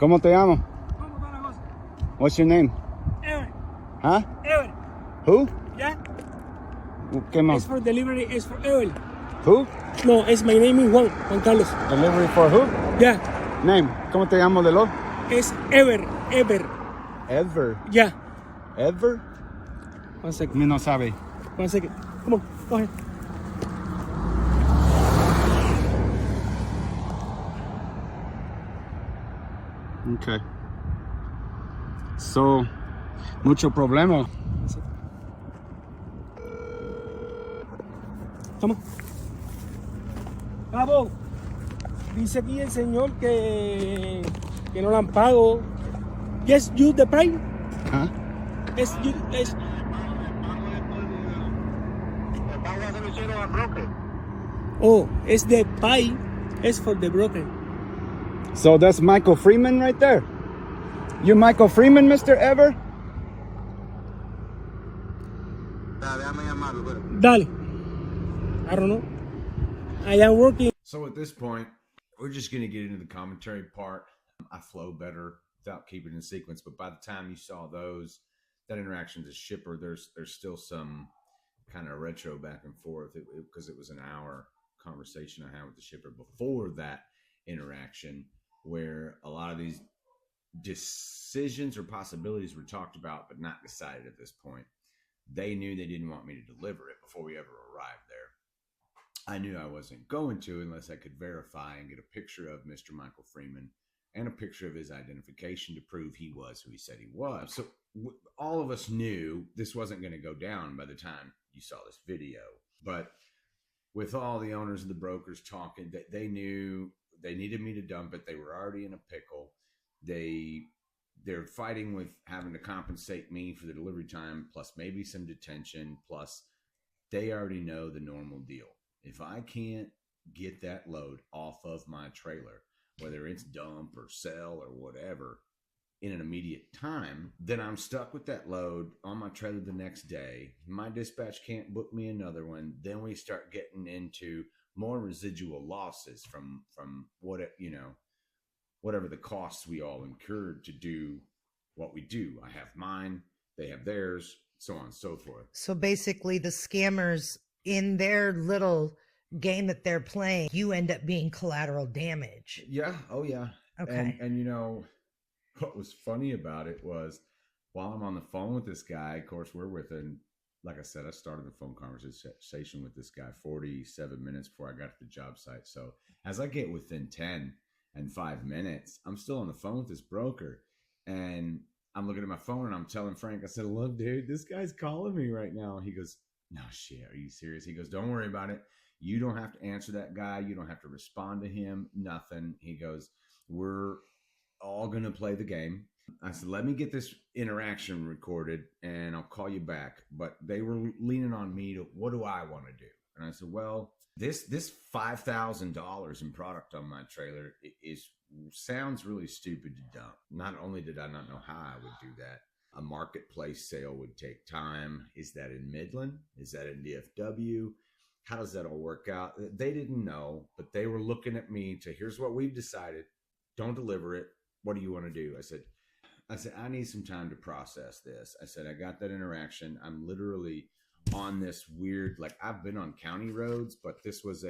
¿Cómo te llamo? ¿Cómo está la cosa? What's your name? Ever. Huh? Ever. Who? ¿Ya? ¿Qué más? It's for delivery. It's for Ever. Who? No, it's my name is Juan Carlos. Delivery for who? Ya. Name. ¿Cómo te llamo de lo? Es Ever. Ever. Ever. Ya. Ever? One second. Mi no sabe. One second. Come on. Go ahead. Okay. So, mucho problema. Toma. Pavo, dice aquí el señor que no le han pago. Yes, you the price. Huh? Es you es. Oh, it's the pie. It's for the broker. So that's Michael Freeman right there. You Michael Freeman, Mr. Ever? Dale. I don't know. I am working. So at this point, we're just going to get into the commentary part. I flow better without keeping in sequence, but by the time you saw those, that interaction with the shipper, there's still some kind of retro back and forth because it was an hour conversation I had with the shipper before that interaction, where a lot of these decisions or possibilities were talked about but not decided at this point. They knew they didn't want me to deliver it before we ever arrived there. I knew I wasn't going to unless I could verify and get a picture of Mr. Michael Freeman and a picture of his identification to prove he was who he said he was. So all of us knew this wasn't going to go down by the time you saw this video. But with all the owners and the brokers talking, they knew they needed me to dump it. They were already in a pickle. They're fighting with having to compensate me for the delivery time, plus maybe some detention, plus they already know the normal deal. If I can't get that load off of my trailer, whether it's dump or sell or whatever, in an immediate time, then I'm stuck with that load on my trailer the next day. My dispatch can't book me another one. Then we start getting into more residual losses from what it, whatever the costs we all incurred to do what we do. I have mine, they have theirs, so on and so forth. So basically the scammers, in their little game that they're playing, you end up being collateral damage. Yeah. Oh yeah. Okay. And what was funny about it was while I'm on the phone with this guy, of course we're within, like I said, I started the phone conversation with this guy 47 minutes before I got to the job site. So as I get within 10 and 5 minutes, I'm still on the phone with this broker, and I'm looking at my phone and I'm telling Frank, I said, look, dude, this guy's calling me right now. He goes, no shit, are you serious? He goes, don't worry about it. You don't have to answer that guy. You don't have to respond to him. Nothing. He goes, we're all going to play the game. I said, let me get this interaction recorded and I'll call you back. But they were leaning on me to, what do I want to do? And I said, well, this $5,000 in product on my trailer sounds really stupid to dump. Not only did I not know how I would do that, a marketplace sale would take time. Is that in Midland? Is that in DFW? How does that all work out? They didn't know, but they were looking at me to, here's what we've decided. Don't deliver it. What do you want to do? I said, I need some time to process this. I said, I got that interaction. I'm literally on this weird, like I've been on county roads, but this was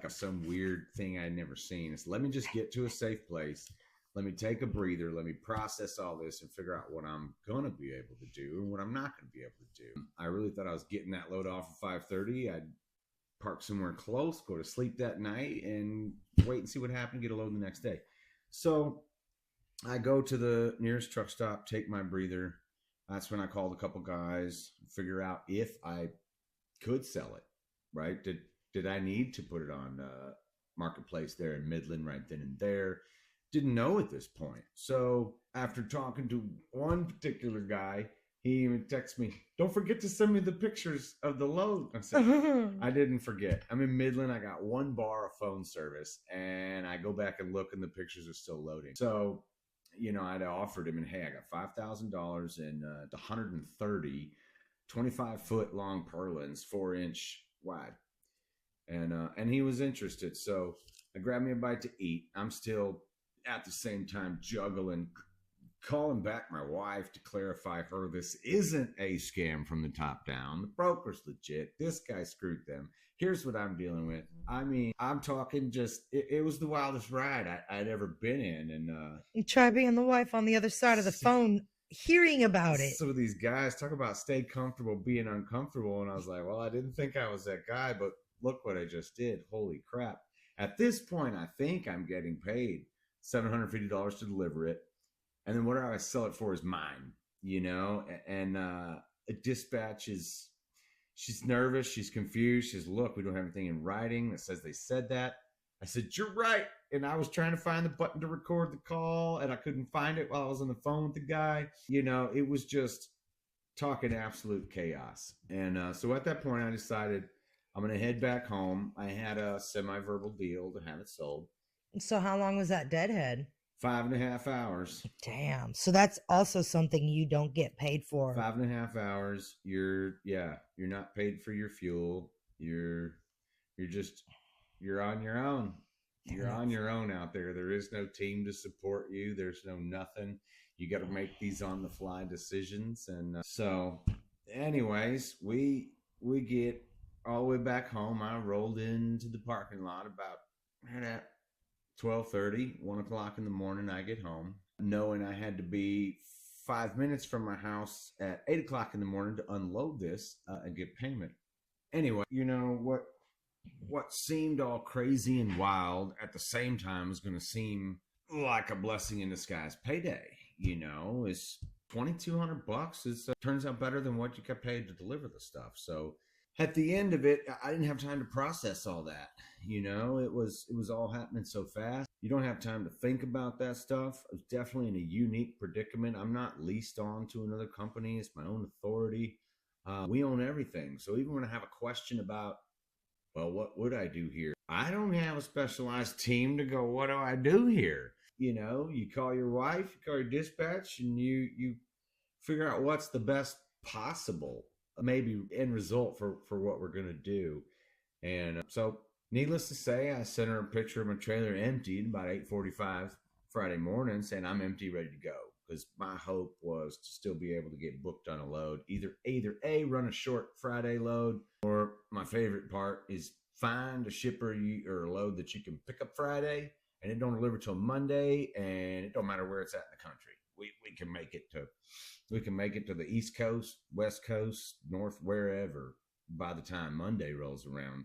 some weird thing I'd never seen. I said, let me just get to a safe place. Let me take a breather. Let me process all this and figure out what I'm going to be able to do and what I'm not going to be able to do. I really thought I was getting that load off at 5:30. I'd park somewhere close, go to sleep that night, and wait and see what happened, get a load the next day. So I go to the nearest truck stop, take my breather. That's when I called a couple guys, figure out if I could sell it, right? Did I need to put it on marketplace there in Midland right then and there? Didn't know at this point. So after talking to one particular guy, he even texted me, don't forget to send me the pictures of the load. I said, I didn't forget. I'm in Midland. I got one bar of phone service, and I go back and look, and the pictures are still loading. So, I'd offered him, and hey, I got $5,000 and 130 25-foot long purlins, 4-inch wide. And he was interested. So I grabbed me a bite to eat. I'm still at the same time juggling, calling back my wife to clarify her this isn't a scam from the top down. The broker's legit. This guy screwed them. Here's what I'm dealing with. I mean, I'm talking just, it was the wildest ride I'd ever been in. And You try being the wife on the other side of the phone, hearing about it. some of these guys talk about stay comfortable being uncomfortable. And I was like, well, I didn't think I was that guy, but look what I just did. Holy crap. At this point, I think I'm getting paid $750 to deliver it. And then whatever I sell it for is mine, you know? And a dispatch is, she's nervous. She's confused. She says, look, we don't have anything in writing that says they said that. I said, you're right. And I was trying to find the button to record the call, and I couldn't find it while I was on the phone with the guy. You know, it was just talking absolute chaos. And so at that point, I decided I'm going to head back home. I had a semi-verbal deal to have it sold. So how long was that deadhead? 5.5 hours. Damn. So that's also something you don't get paid for. 5.5 hours. You're not paid for your fuel. You're on your own. You're on your own out there. There is no team to support you. There's no nothing. You got to make these on the fly decisions. And so anyways, we get all the way back home. I rolled into the parking lot about right at 12:30, 1 o'clock in the morning. I get home knowing I had to be 5 minutes from my house at 8 o'clock in the morning to unload this and get payment. Anyway, you know what seemed all crazy and wild at the same time is going to seem like a blessing in disguise. Payday, you know, is $2,200. It turns out better than what you got paid to deliver the stuff. So at the end of it, I didn't have time to process all that. You know, it was all happening so fast. You don't have time to think about that stuff. I was definitely in a unique predicament. I'm not leased on to another company. It's my own authority. We own everything. So even when I have a question about, well, what would I do here? I don't have a specialized team to go, what do I do here? You know, you call your wife, you call your dispatch, and you figure out what's the best possible, maybe end result for what we're going to do. And so needless to say, I sent her a picture of my trailer emptied about 8:45 Friday morning saying I'm empty, ready to go. Because my hope was to still be able to get booked on a load. Either A, run a short Friday load, or my favorite part is find a shipper or a load that you can pick up Friday and it don't deliver till Monday, and it don't matter where it's at in the country. We can make it to the East Coast, West Coast, North, wherever by the time Monday rolls around.